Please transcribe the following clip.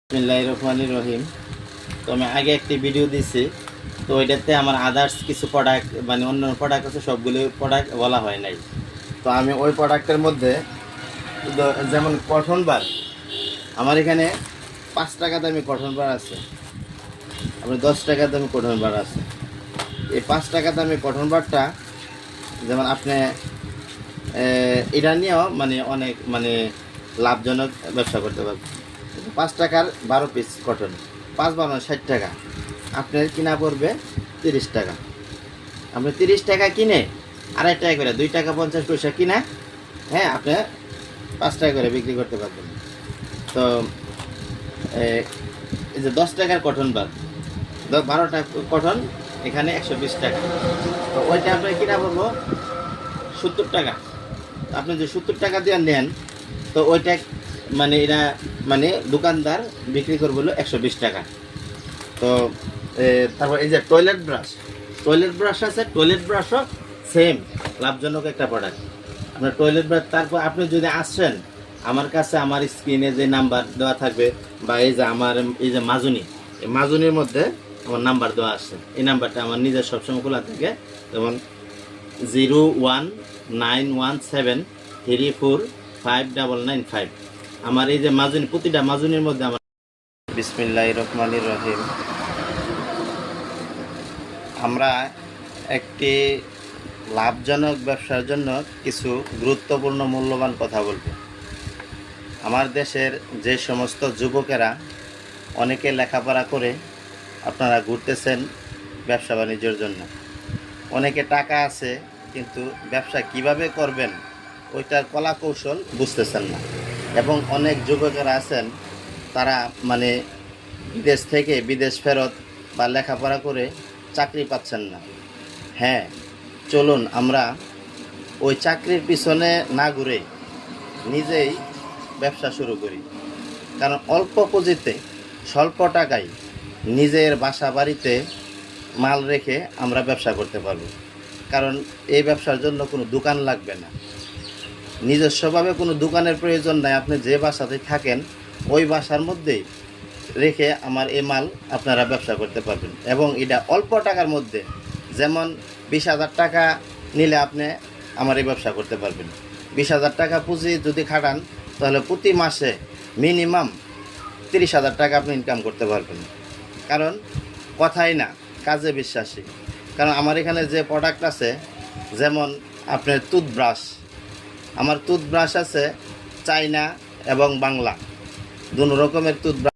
বিসমিল্লাহির রহমানির রহিম। তো আমি আগে একটি ভিডিও দিছি, তো ওইটাতে আমার আদার্স কিছু প্রোডাক্ট মানে অন্য প্রোডাক্ট আছে, সবগুলো প্রোডাক্ট বলা হয় নাই। তো আমি ওই প্রোডাক্টের মধ্যে যেমন কটন বার, আমার এখানে 5 টাকা দামি কটন বার আছে, আপনার 10 টাকা দামি কটন বার আছে। এই 5 টাকা দামি কটন বারটা যেমন আপনি এটা নিয়েও মানে অনেক মানে লাভজনক ব্যবসা করতে পারবেন। 5 টাকার 12 পিস কটন, 5 12 60 টাকা, আপনার কিনা পড়বে 30 টাকা। আপনি 30 টাকা কিনে 2.5 টাকা করে 2 টাকা 50 পয়সা কিনা, হ্যাঁ, আপনি 5 টাকা করে বিক্রি করতে পারবেন। তো এই যে 10 টাকার কটন বার, 12টা কটন এখানে 120 টাকা, তো ওইটা আপনার কিনা পড়বো 70 টাকা। আপনি যে 70 টাকা দিয়ে নেন, তো ওইটা মানে এরা মানে দোকানদার বিক্রি করবো 120 টাকা। তো তারপর এই যে টয়লেট ব্রাশ আছে, টয়লেট ব্রাশও সেম লাভজনক একটা প্রোডাক্ট। আপনার টয়লেট ব্রাশ, তারপর আপনি যদি আসেন আমার কাছে, আমার স্ক্রিনে যে নাম্বার দেওয়া থাকবে, বা এই যে আমার এই যে মাজুনির মধ্যে আমার নাম্বার দেওয়া আছে, এই নাম্বারটা আমার নিজের সবসময় খোলা থাকে, যেমন 01917345995। আমার এই যে মাজুনি, প্রতিটা মাজুনির মধ্যে আমার। বিসমিল্লাহির রহমানির রহিম। আমরা একটি লাভজনক ব্যবসার জন্য কিছু গুরুত্বপূর্ণ মূল্যবান কথা বলবো। আমার দেশের যে সমস্ত যুবকেরা অনেকে লেখাপড়া করে আপনারা ঘুরতেছেন ব্যবসা বাণিজ্যের জন্য, অনেকে টাকা আছে কিন্তু ব্যবসা কিভাবে করবেন ওইটার কলা কৌশল বুঝতেছেন না, এবং অনেক যুবকেরা আছেন তারা মানে বিদেশ থেকে বিদেশ ফেরত বা লেখাপড়া করে চাকরি পাচ্ছেন না। হ্যাঁ, চলুন আমরা ওই চাকরির পিছনে না ঘুরে নিজেই ব্যবসা শুরু করি। কারণ অল্প পুঁজিতে স্বল্প টাকায় নিজের বাসা বাড়িতে মাল রেখে আমরা ব্যবসা করতে পারবো। কারণ এই ব্যবসার জন্য কোনো দোকান লাগবে না, নিজস্বভাবে কোনো দোকানের প্রয়োজন নাই। আপনি যে বাসাতে থাকেন ওই বাসার মধ্যেই রেখে আমার এই মাল আপনারা ব্যবসা করতে পারবেন, এবং এটা অল্প টাকার মধ্যে। যেমন 20,000 টাকা নিলে আপনি আমার এই ব্যবসা করতে পারবেন। 20,000 টাকা পুঁজি যদি খাটান, তাহলে প্রতি মাসে মিনিমাম 30,000 টাকা আপনি ইনকাম করতে পারবেন। কারণ কথাই না, কাজে বিশ্বাসী। কারণ আমার এখানে যে প্রোডাক্ট আছে, যেমন আপনার টুথব্রাশ, আমার টুথব্রাশ আছে চাইনা এবং বাংলা, দুটো রকমের টুথব্রাশ।